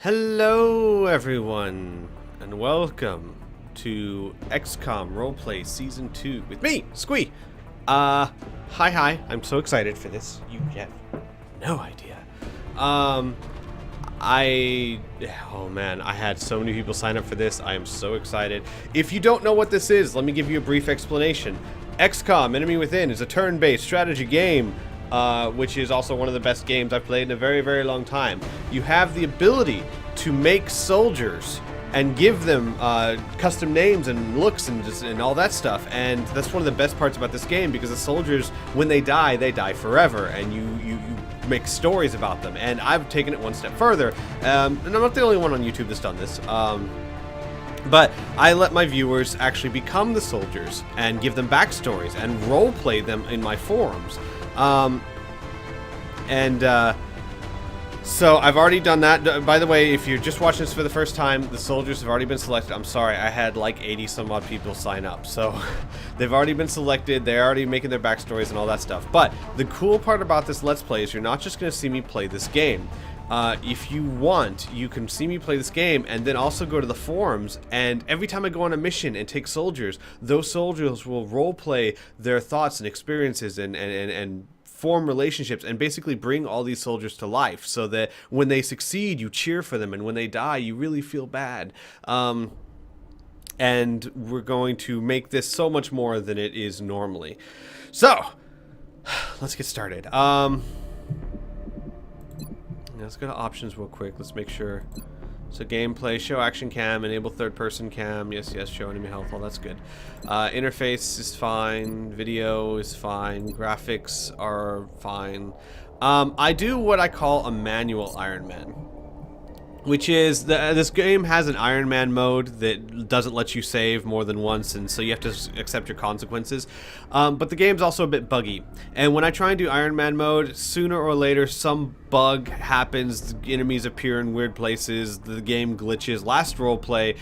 Hello everyone, and welcome to XCOM Roleplay Season 2 with me, Squee! Hi, I'm so excited for this. You have no idea. Oh man, I had so many people sign up for this. I am so excited. If you don't know what this is, let me give you a brief explanation. XCOM Enemy Within is a turn-based strategy game which is also one of the best games I've played in a very, very long time. You have the ability to make soldiers and give them custom names and looks and all that stuff, and that's one of the best parts about this game, because the soldiers, when they die forever, and you make stories about them. And I've taken it one step further, and I'm not the only one on YouTube that's done this. But I let my viewers actually become the soldiers and give them backstories and roleplay them in my forums. So I've already done that. By the way, if you're just watching this for the first time, the soldiers have already been selected. I'm sorry, I had like 80 some odd people sign up. So they've already been selected. They're already making their backstories and all that stuff. But the cool part about this Let's Play is you're not just going to see me play this game. If you want, you can see me play this game and then also go to the forums, and every time I go on a mission and take soldiers, those soldiers will roleplay their thoughts and experiences and form relationships and basically bring all these soldiers to life, so that when they succeed, you cheer for them, and when they die, you really feel bad. And we're going to make this so much more than it is normally. So, let's get started. Let's go to options real quick. Let's make sure. So gameplay, show action cam, enable third person cam. Yes, show enemy health. All that's good. Interface is fine. Video is fine. Graphics are fine. I do what I call a manual Iron Man, which is this game has an Iron Man mode that doesn't let you save more than once, and so you have to accept your consequences. But the game's also a bit buggy, and when I try and do Iron Man mode, sooner or later some bug happens. The enemies appear in weird places. The game glitches. Last roleplay,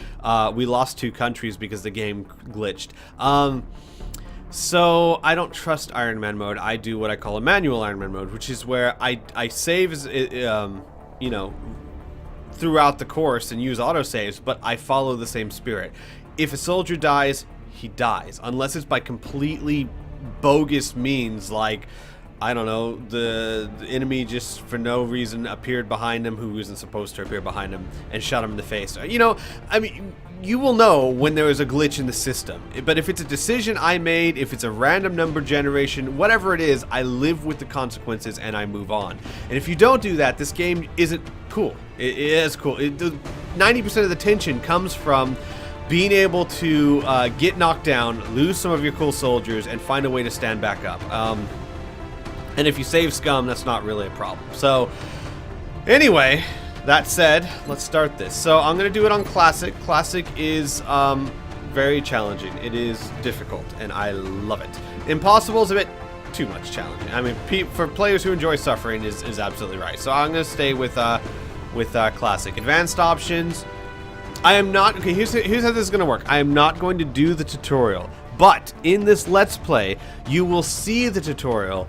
we lost 2 countries because the game glitched. So I don't trust Iron Man mode. I do what I call a manual Iron Man mode, which is where I save as you know, throughout the course and use autosaves, but I follow the same spirit. If a soldier dies, he dies, unless it's by completely bogus means, like, I don't know, the enemy just for no reason appeared behind him who isn't supposed to appear behind him and shot him in the face. You know, I mean, you will know when there is a glitch in the system. But if it's a decision I made, if it's a random number generation, whatever it is, I live with the consequences and I move on. And if you don't do that, this game isn't cool. It is cool. 90% of the tension comes from being able to get knocked down, lose some of your cool soldiers, and find a way to stand back up. And if you save scum, that's not really a problem. So, anyway, that said, let's start this. So I'm going to do it on Classic. Classic is very challenging. It is difficult, and I love it. Impossible is a bit too much challenging. I mean, for players who enjoy suffering is absolutely right. So I'm going to stay with Classic. Advanced options. I am not... Okay, here's how this is going to work. I am not going to do the tutorial. But in this Let's Play, you will see the tutorial.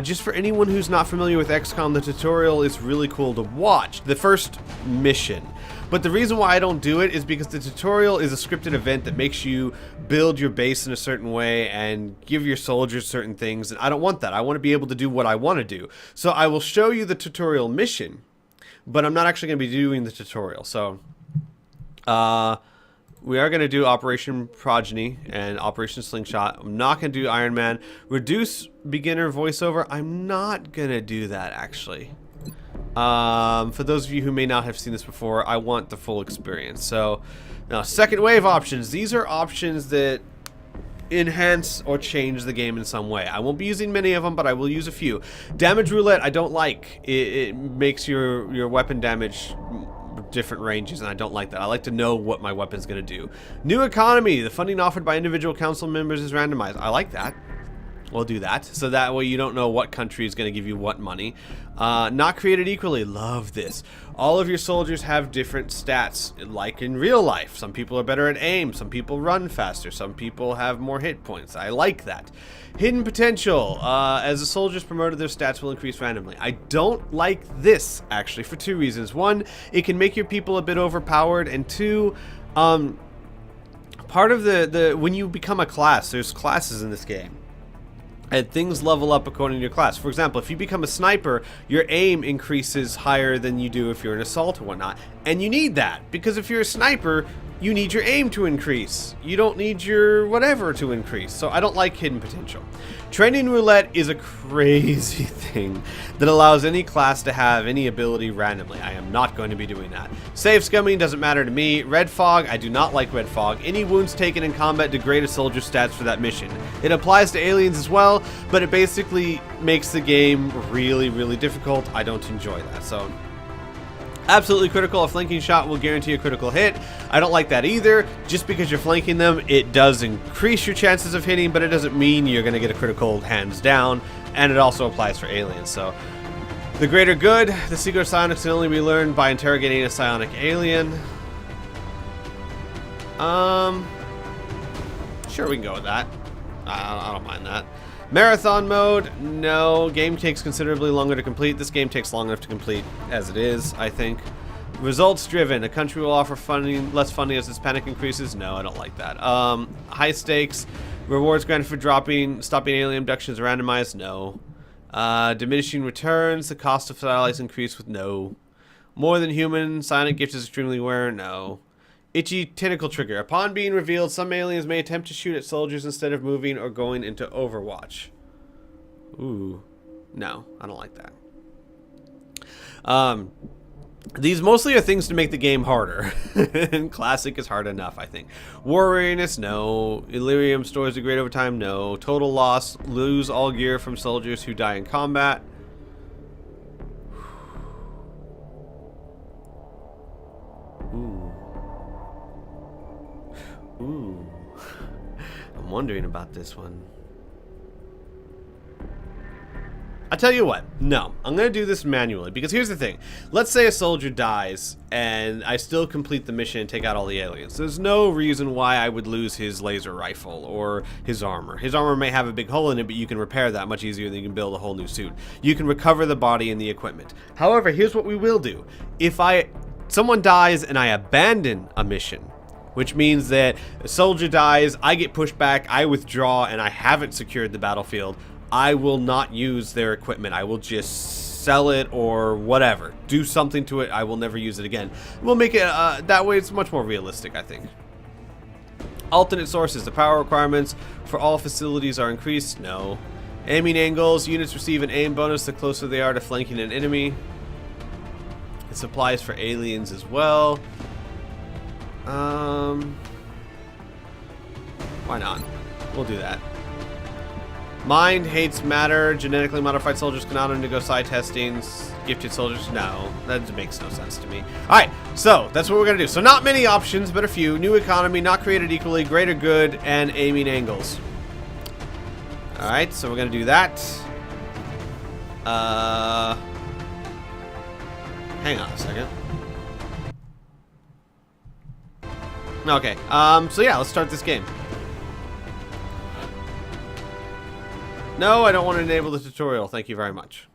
Just for anyone who's not familiar with XCOM, the tutorial is really cool to watch. The first mission. But the reason why I don't do it is because the tutorial is a scripted event that makes you build your base in a certain way and give your soldiers certain things, and I don't want that. I want to be able to do what I want to do. So I will show you the tutorial mission, but I'm not actually going to be doing the tutorial. So, we are going to do Operation Progeny and Operation Slingshot. I'm not going to do Iron Man. Reduce beginner voiceover. I'm not going to do that, actually. For those of you who may not have seen this before, I want the full experience. So, now, second wave options. These are options that enhance or change the game in some way. I won't be using many of them, but I will use a few. Damage roulette, I don't like. It makes your weapon damage different ranges, and I don't like that. I like to know what my weapon's going to do. New economy. The funding offered by individual council members is randomized. I like that. We'll do that. So that way you don't know what country is going to give you what money. Not created equally. Love this. All of your soldiers have different stats, like in real life. Some people are better at aim. Some people run faster. Some people have more hit points. I like that. Hidden potential. As the soldiers promoted, their stats will increase randomly. I don't like this, actually, for two reasons. One, it can make your people a bit overpowered. And two, part of when you become a class, there's classes in this game. And things level up according to your class. For example, if you become a sniper, your aim increases higher than you do if you're an assault or whatnot. And you need that, because if you're a sniper, you need your aim to increase. You don't need your whatever to increase. So I don't like hidden potential. Training roulette is a crazy thing that allows any class to have any ability randomly. I am not going to be doing that. Save scumming doesn't matter to me. Red fog, I do not like red fog. Any wounds taken in combat degrade a soldier's stats for that mission. It applies to aliens as well, but it basically makes the game really, really difficult. I don't enjoy that. So absolutely critical. A flanking shot will guarantee a critical hit. I don't like that either. Just because you're flanking them, it does increase your chances of hitting, but it doesn't mean you're going to get a critical hands down. And it also applies for aliens. So the greater good. The secret of psionics can only be learned by interrogating a psionic alien. Sure, we can go with that. I don't mind that. Marathon mode, no. Game takes considerably longer to complete. This game takes long enough to complete as it is, I think. Results driven. A country will offer funding, less funding as its panic increases. No, I don't like that. High stakes. Rewards granted for stopping alien abductions are randomized. No. Diminishing returns. The cost of satellites increase with no. More than human. Psionic gift is extremely rare. No. Itchy tentacle trigger. Upon being revealed, some aliens may attempt to shoot at soldiers instead of moving or going into Overwatch. Ooh. No, I don't like that. These mostly are things to make the game harder. And Classic is hard enough, I think. War weariness, no. Illyrium stores degrade over time, no. Total loss, lose all gear from soldiers who die in combat. Ooh. Ooh. I'm wondering about this one. I tell you what, no, I'm going to do this manually, because here's the thing. Let's say a soldier dies, and I still complete the mission and take out all the aliens. There's no reason why I would lose his laser rifle or his armor. His armor may have a big hole in it, but you can repair that much easier than you can build a whole new suit. You can recover the body and the equipment. However, here's what we will do. If someone dies and I abandon a mission, which means that a soldier dies, I get pushed back, I withdraw, and I haven't secured the battlefield, I will not use their equipment. I will just sell it or whatever. Do something to it. I will never use it again. We'll make it, that way it's much more realistic, I think. Alternate sources. The power requirements for all facilities are increased. No. Aiming angles. Units receive an aim bonus the closer they are to flanking an enemy. It applies for aliens as well. Why not? We'll do that. Mind hates matter. Genetically modified soldiers cannot undergo psi testings. Gifted soldiers, no. That makes no sense to me. Alright, so that's what we're going to do. So not many options, but a few. New economy, not created equally, greater good, and aiming angles. Alright, so we're going to do that. Hang on a second. Okay, so yeah, let's start this game. No, I don't want to enable the tutorial. Thank you very much.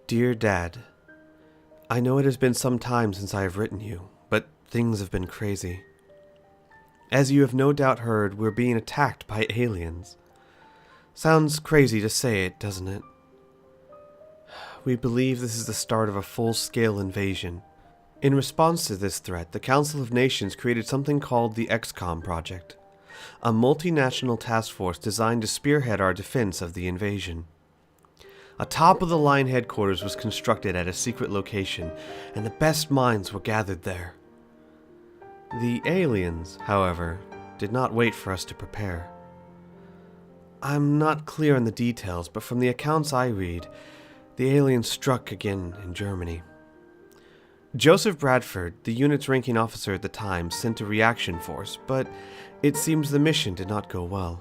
Dear Dad, I know it has been some time since I have written you, but things have been crazy. As you have no doubt heard, we're being attacked by aliens. Sounds crazy to say it, doesn't it? We believe this is the start of a full-scale invasion. In response to this threat, the Council of Nations created something called the XCOM Project, a multinational task force designed to spearhead our defense of the invasion. A top-of-the-line headquarters was constructed at a secret location, and the best minds were gathered there. The aliens, however, did not wait for us to prepare. I'm not clear on the details, but from the accounts I read, the aliens struck again in Germany. Joseph Bradford, the unit's ranking officer at the time, sent a reaction force, but it seems the mission did not go well.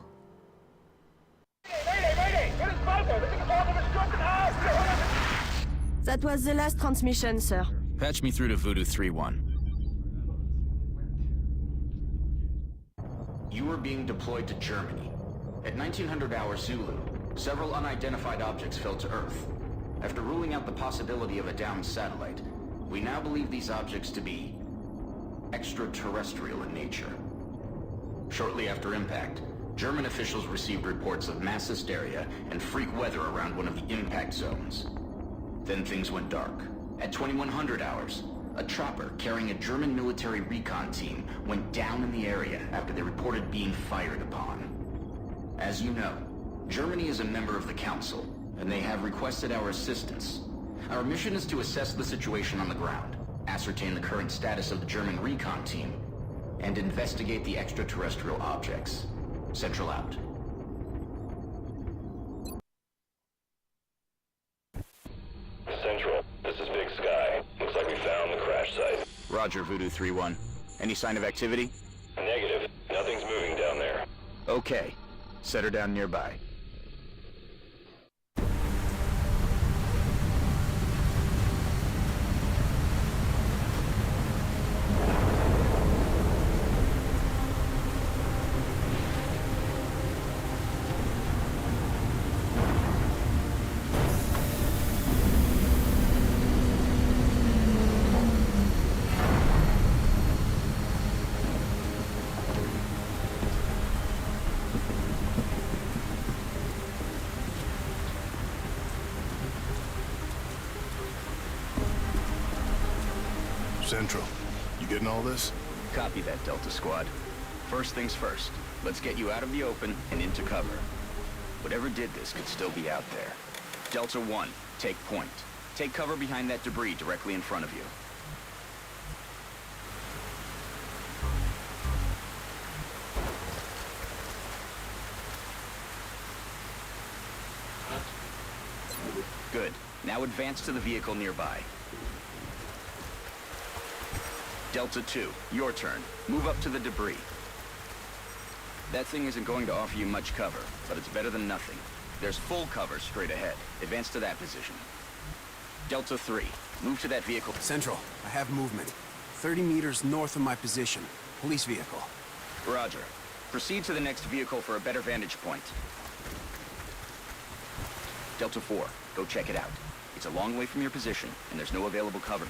That was the last transmission, sir. Patch me through to Voodoo 3-1. You are being deployed to Germany. At 1900 hours Zulu, several unidentified objects fell to Earth. After ruling out the possibility of a downed satellite, we now believe these objects to be extraterrestrial in nature. Shortly after impact, German officials received reports of mass hysteria and freak weather around one of the impact zones. Then things went dark. At 2100 hours, a chopper carrying a German military recon team went down in the area after they reported being fired upon. As you know, Germany is a member of the Council, and they have requested our assistance. Our mission is to assess the situation on the ground, ascertain the current status of the German recon team, and investigate the extraterrestrial objects. Central out. Central, this is Big Sky. Looks like we found the crash site. Roger, Voodoo 3-1. Any sign of activity? Negative. Nothing's moving down there. Okay. Set her down nearby. Central, you getting all this? Copy that, Delta Squad. First things first, let's get you out of the open and into cover. Whatever did this could still be out there. Delta 1, take point. Take cover behind that debris directly in front of you. Good. Now advance to the vehicle nearby. Delta 2, your turn. Move up to the debris. That thing isn't going to offer you much cover, but it's better than nothing. There's full cover straight ahead. Advance to that position. Delta 3, move to that vehicle. Central, I have movement. 30 meters north of my position. Police vehicle. Roger. Proceed to the next vehicle for a better vantage point. Delta 4, go check it out. It's a long way from your position, and there's no available cover.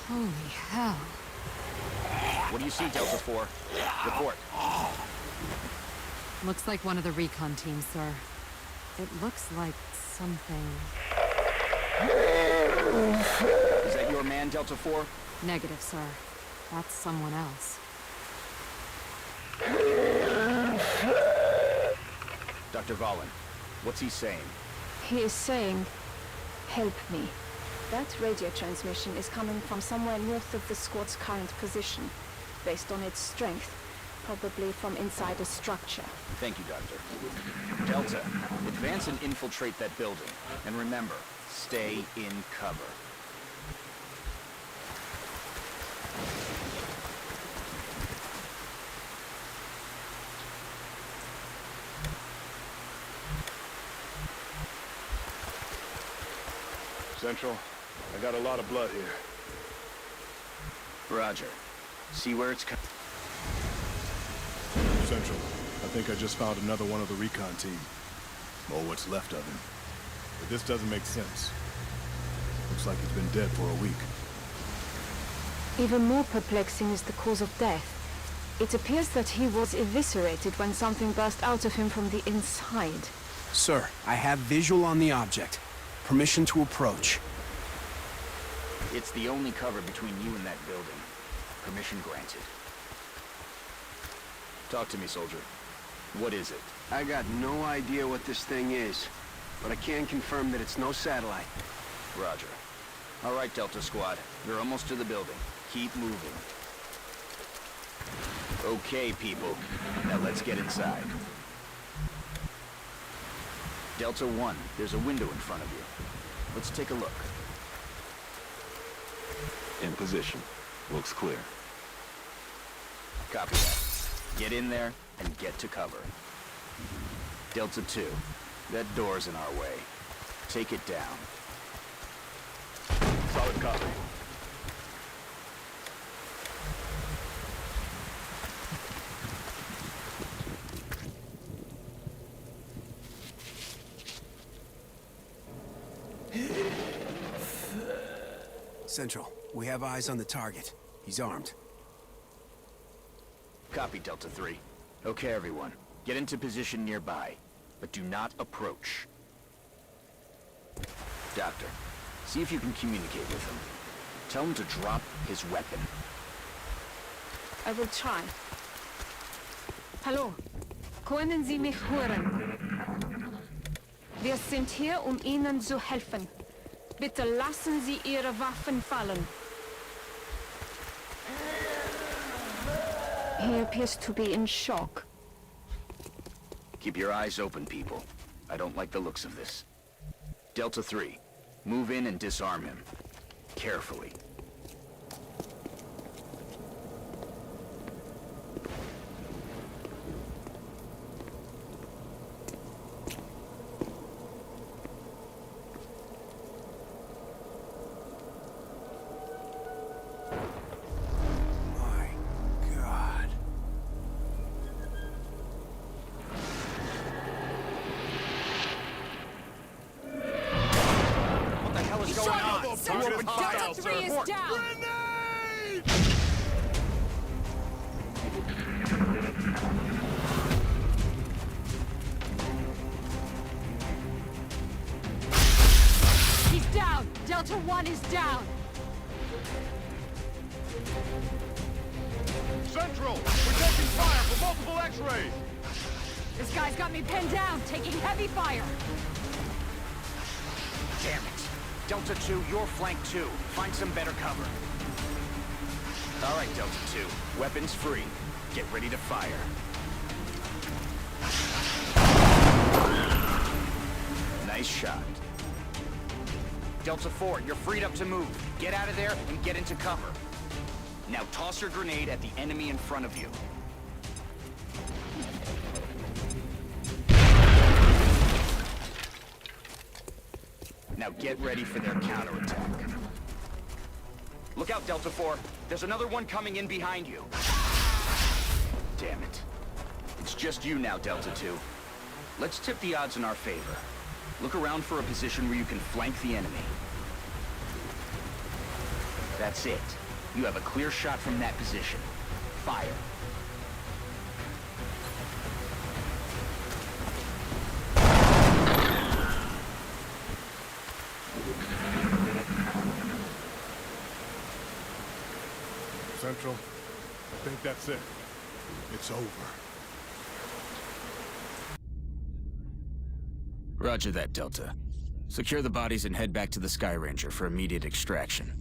Holy hell. What do you see, Delta 4? Report. Looks like one of the recon teams, sir. It looks like something... Is that your man, Delta 4? Negative, sir. That's someone else. Dr. Valen, what's he saying? He is saying, help me. That radio transmission is coming from somewhere north of the squad's current position. Based on its strength, probably from inside a structure. Thank you, Doctor. Delta, advance and infiltrate that building. And remember, stay in cover. Central, I got a lot of blood here. Roger. See where it's coming. Central, I think I just found another one of the recon team. Or what's left of him. But this doesn't make sense. Looks like he's been dead for a week. Even more perplexing is the cause of death. It appears that he was eviscerated when something burst out of him from the inside. Sir, I have visual on the object. Permission to approach. It's the only cover between you and that building. Permission granted. Talk to me, soldier. What is it? I got no idea what this thing is, but I can confirm that it's no satellite. Roger. All right, Delta Squad. You're almost to the building. Keep moving. Okay, people. Now let's get inside. Delta 1, there's a window in front of you. Let's take a look. In position. Looks clear. Copy that. Get in there and get to cover. Delta 2, that door's in our way. Take it down. Solid copy. Central, we have eyes on the target. He's armed. Copy, Delta 3. Okay, everyone. Get into position nearby, but do not approach. Doctor, see if you can communicate with him. Tell him to drop his weapon. I will try. Hallo, können Sie mich hören? Wir sind hier, Ihnen zu helfen. Bitte lassen Sie Ihre Waffen fallen. He appears to be in shock. Keep your eyes open, people. I don't like the looks of this. Delta 3, move in and disarm him. Carefully. My God. What the hell is going on? Delta 3 is down! He's down! Delta 1 is down! Central! We're taking fire from multiple X-rays! This guy's got me pinned down, taking heavy fire! Damn it. Delta 2, you're flank 2. Find some better cover. All right, Delta 2. Weapons free. Get ready to fire. Nice shot. Delta 4, you're freed up to move. Get out of there and get into cover. Now toss your grenade at the enemy in front of you. Now get ready for their counterattack. Look out, Delta 4. There's another one coming in behind you. Damn it. It's just you now, Delta 2. Let's tip the odds in our favor. Look around for a position where you can flank the enemy. That's it. You have a clear shot from that position. Fire. Central, I think that's it. It's over. Roger that, Delta. Secure the bodies and head back to the Sky Ranger for immediate extraction.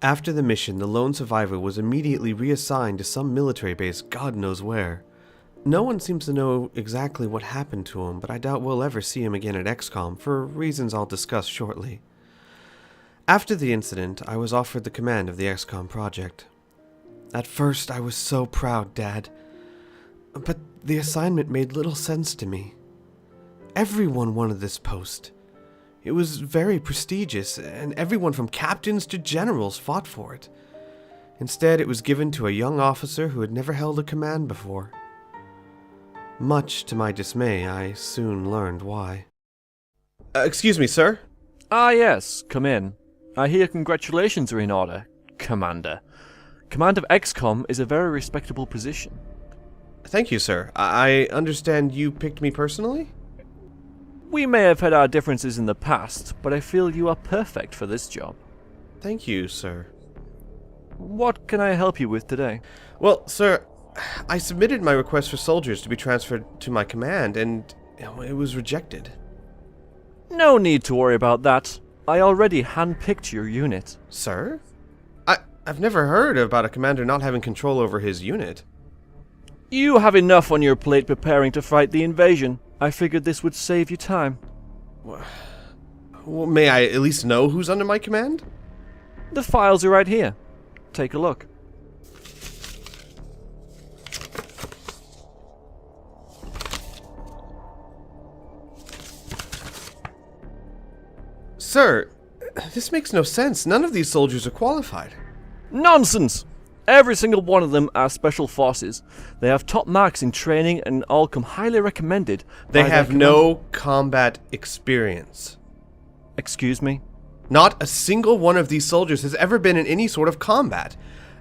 After the mission, the lone survivor was immediately reassigned to some military base God knows where. No one seems to know exactly what happened to him, but I doubt we'll ever see him again at XCOM for reasons I'll discuss shortly. After the incident, I was offered the command of the XCOM project. At first, I was so proud, Dad. But the assignment made little sense to me. Everyone wanted this post. It was very prestigious, and everyone from captains to generals fought for it. Instead, it was given to a young officer who had never held a command before. Much to my dismay, I soon learned why. Excuse me, sir? Ah, yes, come in. I hear congratulations are in order, Commander. Command of XCOM is a very respectable position. Thank you, sir. I understand you picked me personally? We may have had our differences in the past, but I feel you are perfect for this job. Thank you, sir. What can I help you with today? Well, sir, I submitted my request for soldiers to be transferred to my command, and it was rejected. No need to worry about that. I already handpicked your unit. Sir? I've never heard about a commander not having control over his unit. You have enough on your plate preparing to fight the invasion. I figured this would save you time. Well, may I at least know who's under my command? The files are right here. Take a look. Sir, this makes no sense. None of these soldiers are qualified. Nonsense! Every single one of them are special forces. They have top marks in training and all come highly recommended. They have no combat experience. Excuse me? Not a single one of these soldiers has ever been in any sort of combat.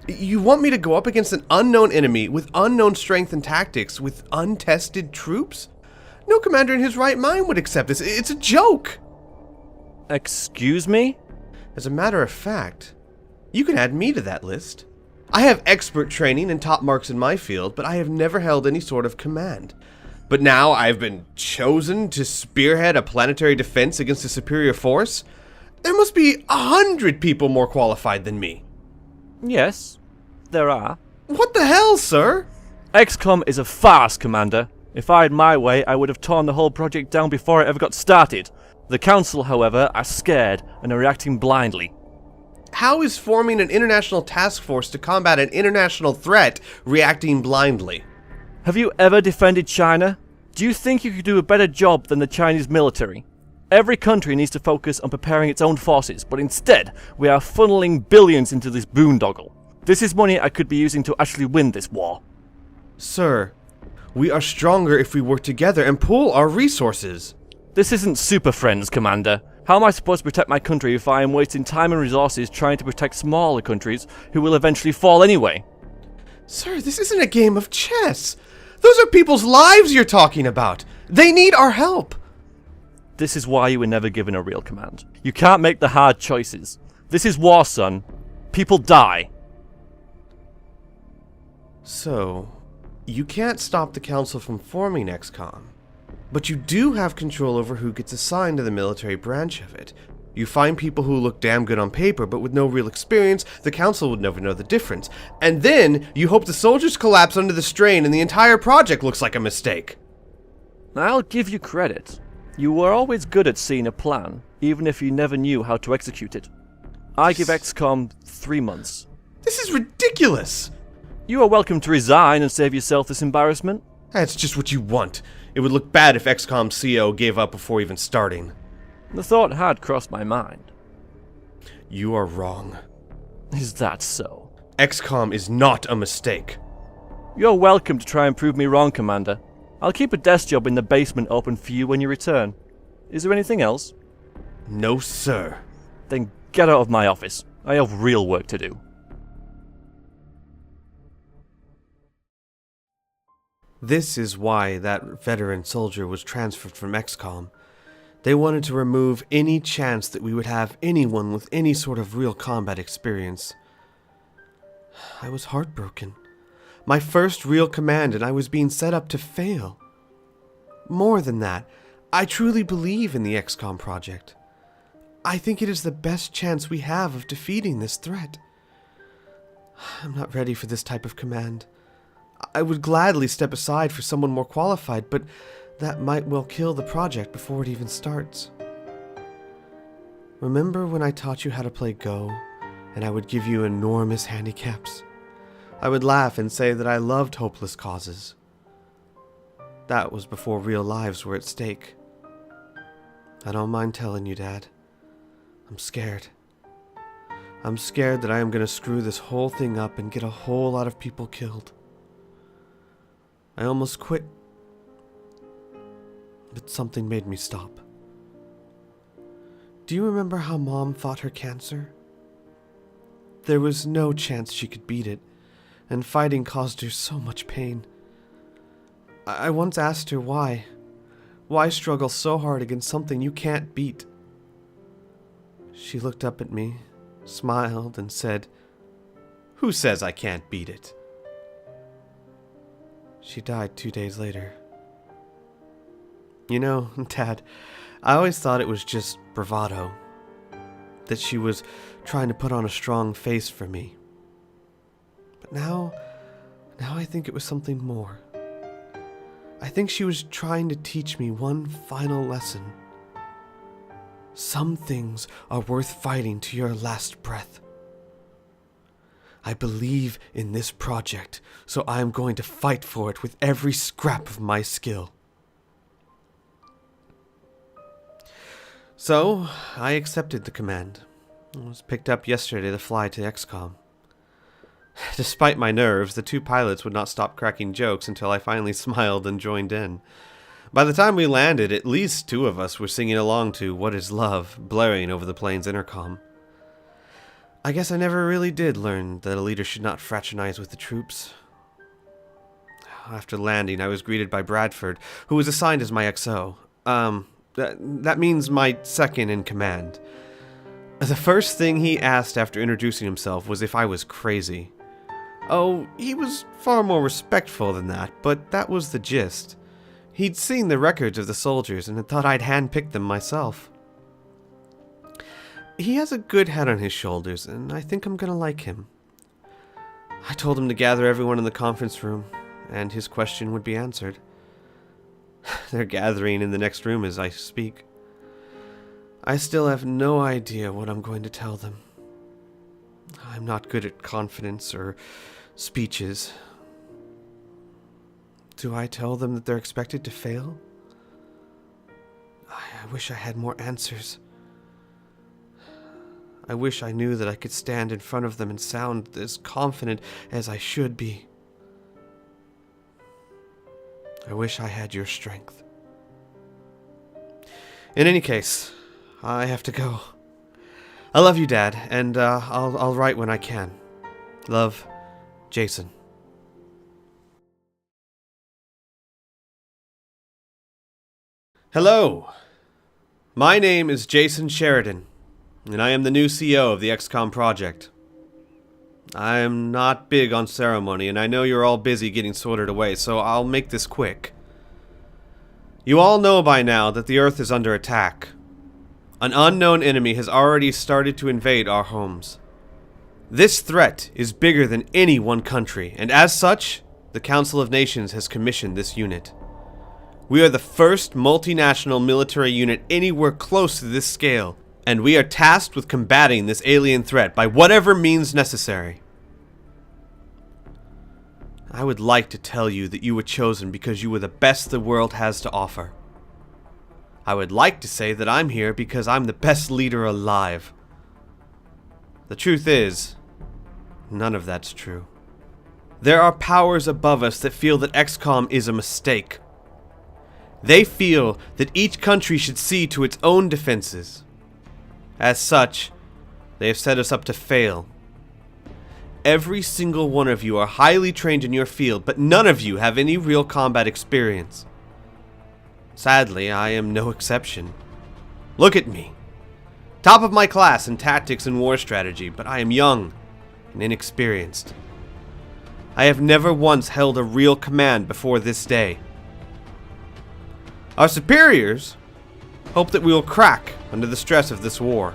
You want me to go up against an unknown enemy with unknown strength and tactics with untested troops? No commander in his right mind would accept this. It's a joke. Excuse me? As a matter of fact, you can add me to that list. I have expert training and top marks in my field, but I have never held any sort of command. But now I've been chosen to spearhead a planetary defense against a superior force? There must be 100 people more qualified than me. Yes, there are. What the hell, sir? XCOM is a farce, Commander. If I had my way, I would have torn the whole project down before it ever got started. The Council, however, are scared and are reacting blindly. How is forming an international task force to combat an international threat reacting blindly? Have you ever defended China? Do you think you could do a better job than the Chinese military? Every country needs to focus on preparing its own forces, but instead, we are funneling billions into this boondoggle. This is money I could be using to actually win this war. Sir, we are stronger if we work together and pool our resources. This isn't Super Friends, Commander. How am I supposed to protect my country if I am wasting time and resources trying to protect smaller countries who will eventually fall anyway? Sir, this isn't a game of chess. Those are people's lives you're talking about. They need our help. This is why you were never given a real command. You can't make the hard choices. This is war, son. People die. So, you can't stop the Council from forming XCOM. But you do have control over who gets assigned to the military branch of it. You find people who look damn good on paper, but with no real experience, the Council would never know the difference. And then, you hope the soldiers collapse under the strain and the entire project looks like a mistake. I'll give you credit. You were always good at seeing a plan, even if you never knew how to execute it. I give XCOM 3 months. This is ridiculous! You are welcome to resign and save yourself this embarrassment. That's just what you want. It would look bad if XCOM CO gave up before even starting. The thought had crossed my mind. You are wrong. Is that so? XCOM is not a mistake. You're welcome to try and prove me wrong, Commander. I'll keep a desk job in the basement open for you when you return. Is there anything else? No, sir. Then get out of my office. I have real work to do. This is why that veteran soldier was transferred from XCOM. They wanted to remove any chance that we would have anyone with any sort of real combat experience. I was heartbroken. My first real command, and I was being set up to fail. More than that, I truly believe in the XCOM project. I think it is the best chance we have of defeating this threat. I'm not ready for this type of command. I would gladly step aside for someone more qualified, but that might well kill the project before it even starts. Remember when I taught you how to play Go, and I would give you enormous handicaps? I would laugh and say that I loved hopeless causes. That was before real lives were at stake. I don't mind telling you, Dad. I'm scared. I'm scared that I am going to screw this whole thing up and get a whole lot of people killed. I almost quit, but something made me stop. Do you remember how Mom fought her cancer? There was no chance she could beat it, and fighting caused her so much pain. I once asked her why. Why struggle so hard against something you can't beat? She looked up at me, smiled, and said, "Who says I can't beat it?" She died 2 days later. You know, Dad, I always thought it was just bravado. That she was trying to put on a strong face for me. But now I think it was something more. I think she was trying to teach me one final lesson. Some things are worth fighting to your last breath. I believe in this project, so I am going to fight for it with every scrap of my skill. So, I accepted the command. I was picked up yesterday to fly to XCOM. Despite my nerves, the 2 pilots would not stop cracking jokes until I finally smiled and joined in. By the time we landed, at least 2 of us were singing along to "What is Love," blaring over the plane's intercom. I guess I never really did learn that a leader should not fraternize with the troops. After landing, I was greeted by Bradford, who was assigned as my XO. That means my second in command. The first thing he asked after introducing himself was if I was crazy. Oh, he was far more respectful than that, but that was the gist. He'd seen the records of the soldiers and had thought I'd handpicked them myself. He has a good head on his shoulders, and I think I'm gonna like him. I told him to gather everyone in the conference room, and his question would be answered. They're gathering in the next room as I speak. I still have no idea what I'm going to tell them. I'm not good at confidence or speeches. Do I tell them that they're expected to fail? I wish I had more answers. I wish I knew that I could stand in front of them and sound as confident as I should be. I wish I had your strength. In any case, I have to go. I love you, Dad, and I'll write when I can. Love, Jason. Hello. My name is Jason Sheridan, and I am the new CEO of the XCOM project. I am not big on ceremony, and I know you're all busy getting sorted away, so I'll make this quick. You all know by now that the Earth is under attack. An unknown enemy has already started to invade our homes. This threat is bigger than any one country, and as such, the Council of Nations has commissioned this unit. We are the first multinational military unit anywhere close to this scale, and we are tasked with combating this alien threat by whatever means necessary. I would like to tell you that you were chosen because you were the best the world has to offer. I would like to say that I'm here because I'm the best leader alive. The truth is, none of that's true. There are powers above us that feel that XCOM is a mistake. They feel that each country should see to its own defenses. As such, they have set us up to fail. Every single one of you are highly trained in your field, but none of you have any real combat experience. Sadly, I am no exception. Look at me. Top of my class in tactics and war strategy, but I am young and inexperienced. I have never once held a real command before this day. Our superiors hope that we will crack under the stress of this war.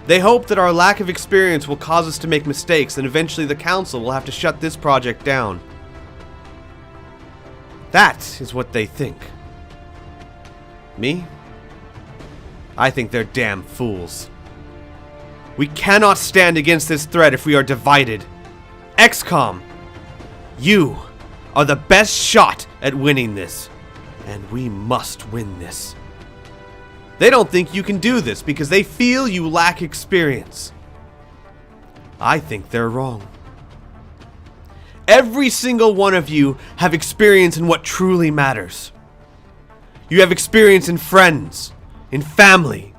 They hope that our lack of experience will cause us to make mistakes, and eventually the Council will have to shut this project down. That is what they think. Me? I think they're damn fools. We cannot stand against this threat if we are divided. XCOM, you are the best shot at winning this, and we must win this. They don't think you can do this because they feel you lack experience. I think they're wrong. Every single one of you have experience in what truly matters. You have experience in friends, in family,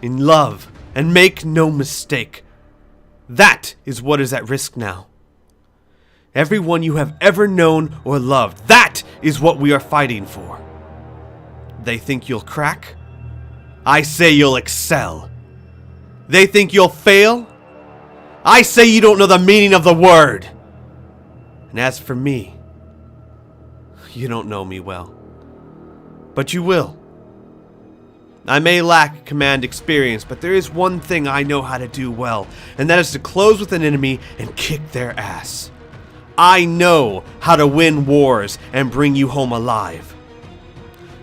in love, and make no mistake, that is what is at risk now. Everyone you have ever known or loved, that is what we are fighting for. They think you'll crack? I say you'll excel. They think you'll fail? I say you don't know the meaning of the word. And as for me, you don't know me well. But you will. I may lack command experience, but there is one thing I know how to do well, and that is to close with an enemy and kick their ass. I know how to win wars and bring you home alive.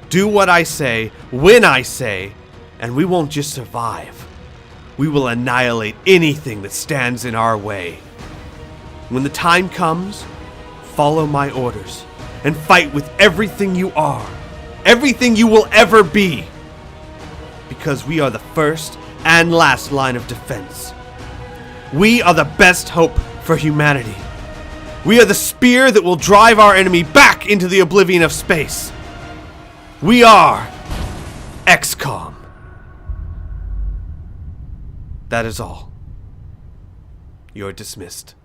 Do what I say, when I say, and we won't just survive. We will annihilate anything that stands in our way. When the time comes, follow my orders and fight with everything you are, everything you will ever be. Because we are the first and last line of defense. We are the best hope for humanity. We are the spear that will drive our enemy back into the oblivion of space. We are XCOM. That is all. You're dismissed.